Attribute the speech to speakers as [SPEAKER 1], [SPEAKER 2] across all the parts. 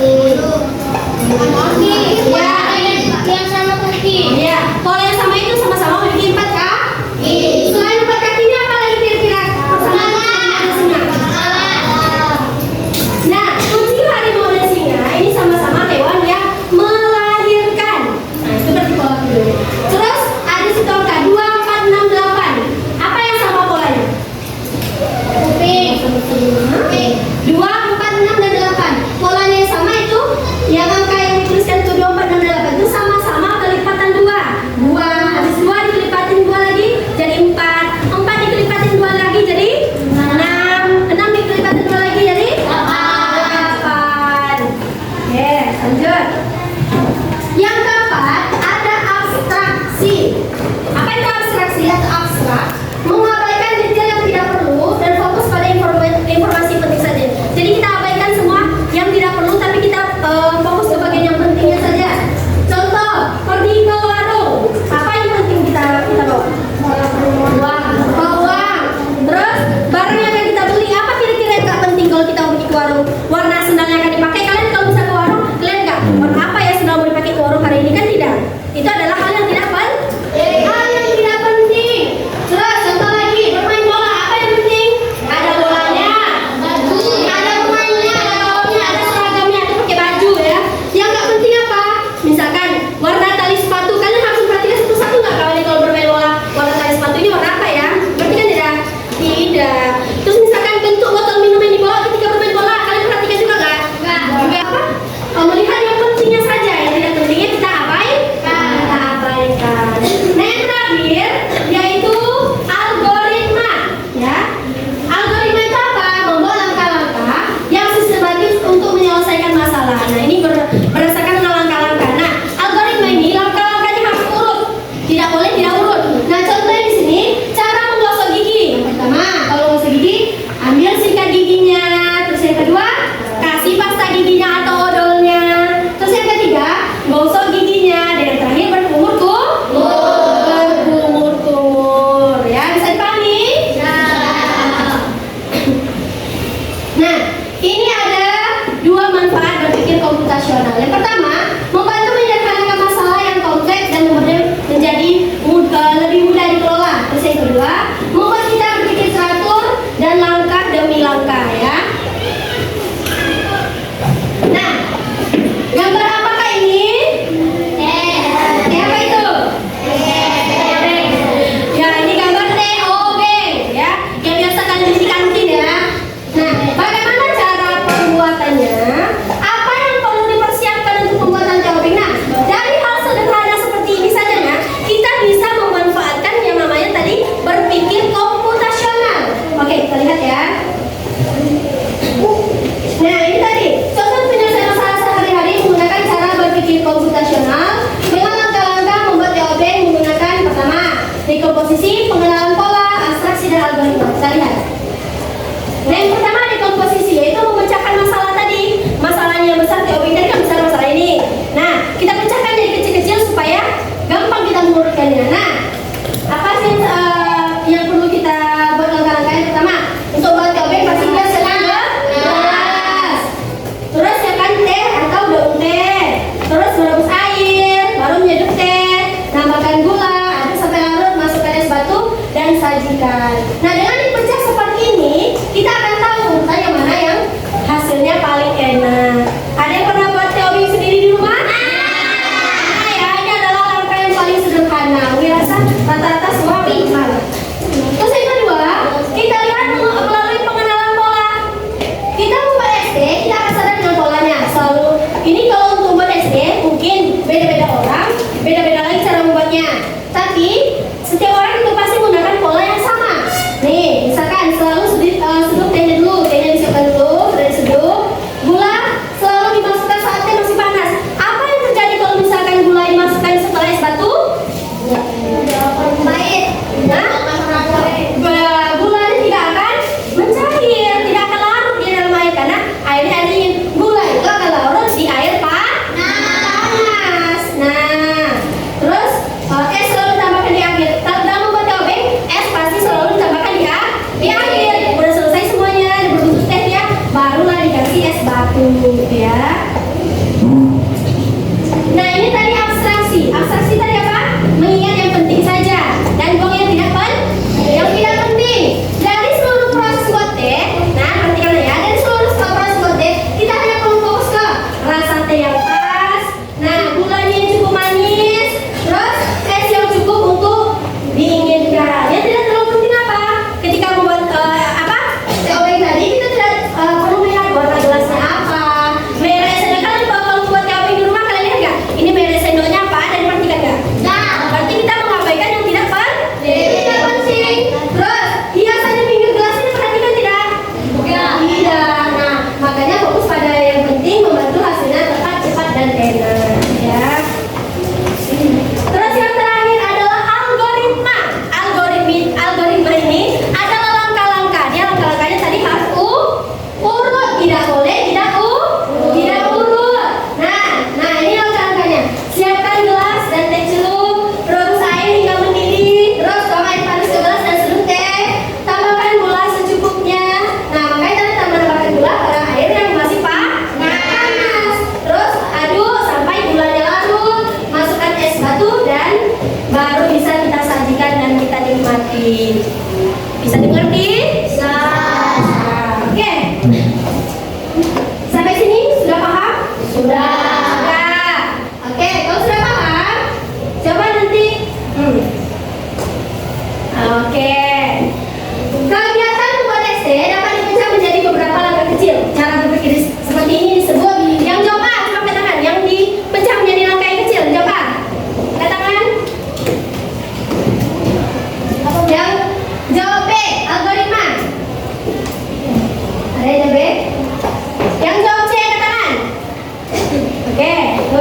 [SPEAKER 1] Ya, yang sama kaki.
[SPEAKER 2] Ya, kalau yang sama itu sama-sama memiliki 4 kaki. Selain 4 kaki ini apa lagi kira-kira? Nah, kucing, harimau dan singa ini sama-sama hewan yang melahirkan. Nah, itu berarti pola dulu. Terus ada situ angka 2, 4, 6, 8. Apa yang sama polanya?
[SPEAKER 1] Kuping.
[SPEAKER 2] 2, 4, 6, dan 8. Polanya yang sama itu, yang angka yang dituliskan itu 2, 4, 6, dan 8 itu sama-sama kelipatan 2. 2, habis 2 dikelipatin 2 lagi jadi 4. 4 dikelipatin 2 lagi jadi 6. 6 dikelipatin 2 lagi jadi 8. Oke, lanjut. Yang keempat ada abstraksi. Apa itu abstraksi atau abstrak? Mengabaikan detail yang tidak perlu dan fokus pada informasi penting saja. Jadi kita abaikan semua yang tidak perlu, tapi kita fokus ke bagian yang pentingnya saja. Contoh, pergi ke warung. Apa yang penting kita bawa? Uang. Terus barang yang akan kita beli apa kira-kira yang nggak penting kalau kita pergi ke warung? Warna sendalnya akan dipakai. Kalian kalau bisa ke warung, kalian nggak? Warna apa ya sendal mau dipakai ke warung hari ini? Kan tidak. Itu adalah hal yang tidak penting. Hal yang tidak penting. Terus contoh lagi, bermain bola. Apa yang penting? Ada bolanya, ada pemainnya, ada kawannya, ada seragamnya, ada pakai baju ya. Yang nggak penting apa? Misalkan warna tali sepatu. Kalian harus perhatikan satu-satu nggak kalian kalau bermain bola? Warna tali sepatunya warna apa ya? Berarti kan tidak? Tidak. Terus misalkan bentuk botol minum yang dibawa ketika bermain bola, kalian perhatikan juga nggak? Nggak apa? Melihat yang pentingnya saja, yang tidak pentingnya kita abaikan. Nah, yang terakhir yaitu algoritma, ya. Algoritma itu apa? Membuat langkah-langkah yang sistematis untuk menyelesaikan masalah. Nah, ini berdasarkan dengan langkah-langkah. Nah, algoritma ini langkah-langkahnya harus urut, tidak boleh tidak urut. Nah, contohnya di sini cara menggosok gigi. Yang pertama, kalau menggosok gigi, ambil sikat giginya. Terus yang kedua, kasih pasta giginya atau odolnya. Terus yang ketiga, gosok giginya. Dan yang terakhir berkumur-kumur. Ya, bisa dipahami? Nah, ini ada 2 manfaat berpikir komputasional. Yang pertama, membantu menyederhanakan masalah yang kompleks dan menjadi lebih mudah dikelola. Terus yang kedua, membuat kita berpikir teratur dan langkah demi langkah ya. Nah, gambar apakah ini? Apa itu? Ya, ini gambar TOB ya, yang biasa kalian beli di kantin ya. Nah, bagaimana cara pembuatannya? Apa yang perlu dipersiapkan untuk pembuatan TOB? Nah, dari hal sederhana seperti ini saja ya, kita bisa memanfaatkan yang namanya tadi berpikir komputasional. Oke, kita lihat ya. Nah, ini tadi contoh penyelesaian masalah sehari-hari menggunakan cara berpikir komputasional dengan langkah-langkah membuat TOB menggunakan pertama dekomposisi, pengenalan pola, abstraksi, dan algoritma. Kita lihat. Nah, yang pertama dekomposisi yaitu memecahkan masalah tadi. Masalahnya yang besar, TOB tadi kan besar masalah ini. Nah, kita pecahkan jadi kecil-kecil supaya gampang kita mengurutkannya. Nah, apa sih yang perlu kita buat langkah-langkah? Yang pertama, untuk buat TOB pasti kita gelas. Terus siapkan teh atau daun teh. Terus merebus air, baru menyeduh teh. Tambahkan gula, aduk sampai larut, masukkan es batu dan sajikan. Nah, dengan dipecah seperti ini, kita akan tahu yang mana yang hasilnya paling enak. Ada yang pernah buat TOB sendiri di rumah? Nah, ya, ini adalah langkah yang paling sederhana. Wirasa rata-rata semua paham. Terus yang kedua, kita lihat melalui pengenalan pola. Kita membuat SD, kita akan sadar dengan polanya. Selalu ini kalau untuk membuat SD mungkin beda-beda orang, beda-beda lagi cara membuatnya. Tapi setiap orang itu pasti menggunakan pola yang sama. Nih, misalkan selalu seduh tehnya dulu, tehnya disiapkan dulu, sudah diseduh. Gula selalu dimasukkan saat teh masih panas. Apa yang terjadi kalau misalkan gula dimasukkan setelah es batu? Pahit. Nah, gulanya tidak akan mencair, tidak akan larut di dalam air karena airnya dingin. Gula itu akan larut di air panas.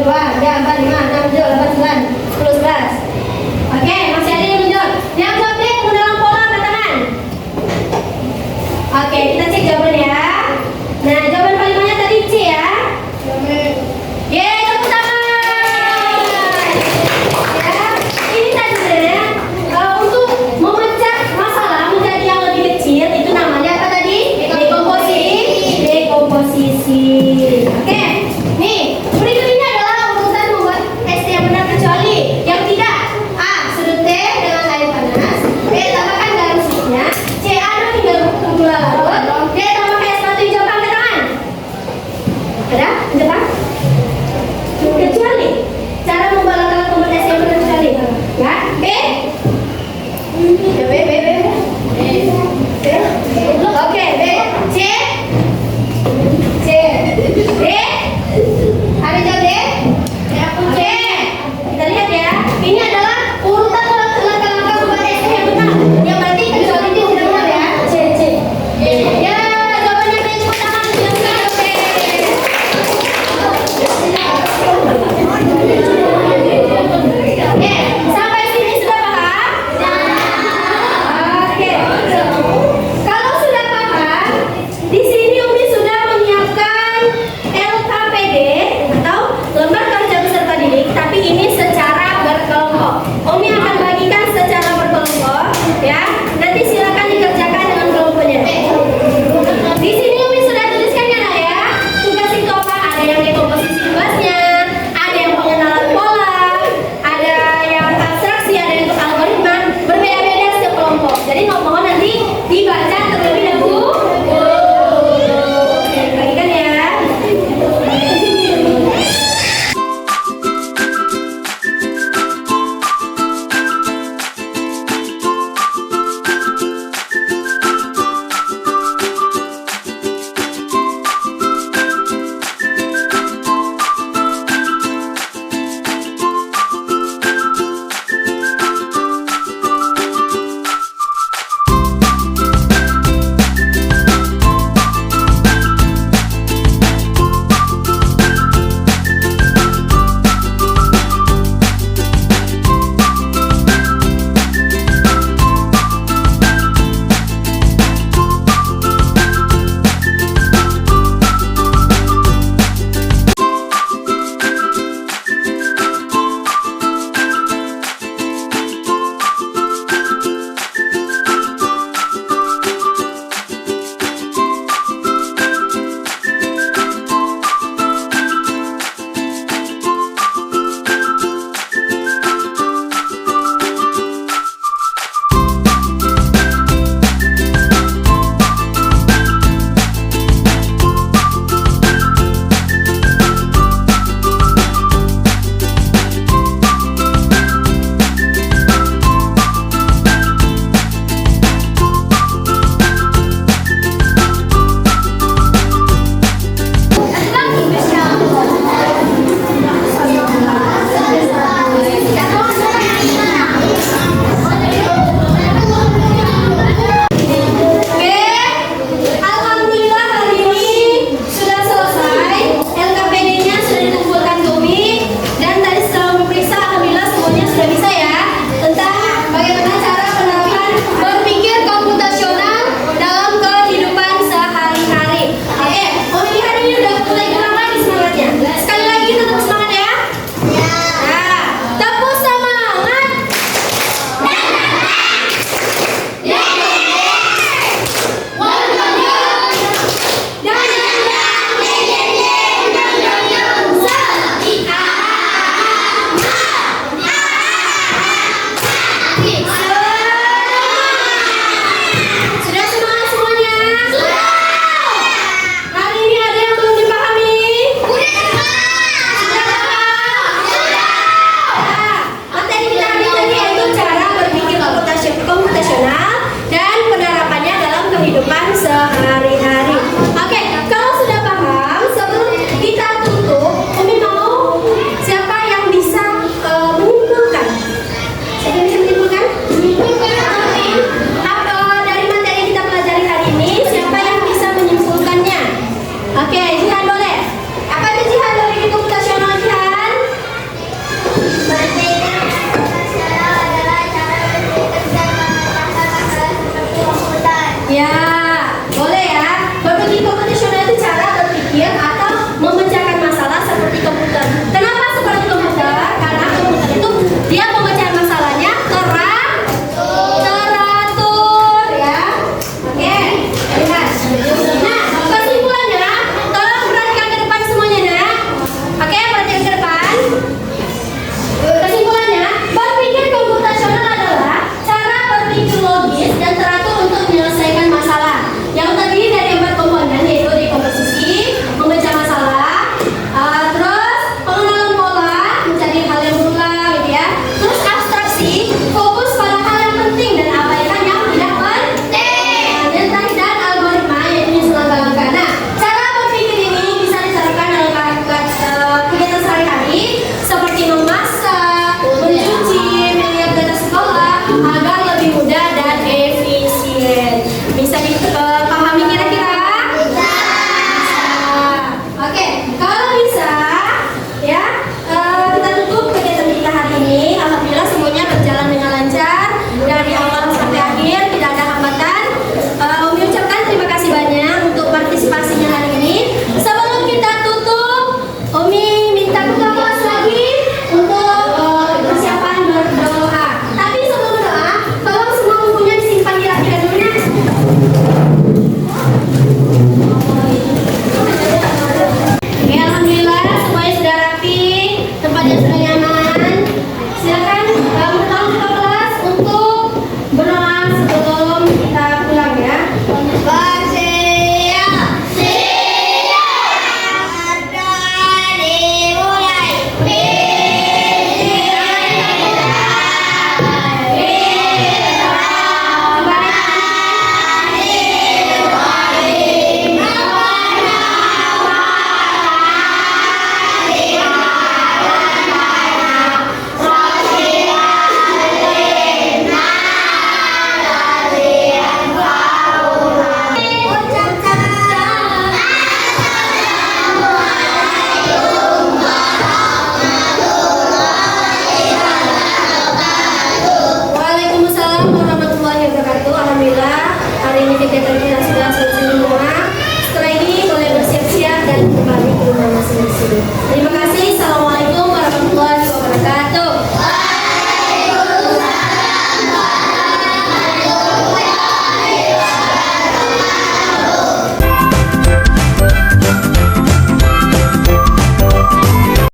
[SPEAKER 2] 2, 3, 4, 5, 6, 7, 8, 9, 10, 11. Oke, masih ada yang menjawab. Yang jawab D menggunakan pola angkat tangan. Oke, kita cek jawabannya ya. Nah, jawaban paling banyak tadi C ya. Yeay, tepuk tangan. Ya, ini tadi sebenarnya untuk memecah masalah menjadi yang lebih kecil itu namanya apa tadi? Dekomposisi. Oke, nih berikut ini adalah urutan membuat test yang benar kecuali yang tidak. A. Sudut T dengan air panas. B. Tambahkan garam secukupnya. C. Aduk hingga gula larut. D. Tambahkan es batu hijau pakai tangan. Ada? Jepang? Kecuali cara membuat langkah kompetensi yang benar kecuali. Ya, B. Ya, B. Oke, B. C. D. Ada jawab D? Oke. Kita lihat ya. Ini adalah urutan langkah-langkah membuat ST yang benar. Yang berarti kecuali D tidak benar ya. C. Ya, jawabannya B. Tepuk tangan yang benar B. Oke, sampai sini sudah paham? Oke. Kalau sudah paham, di sini Umi sudah menyiapkan LKPD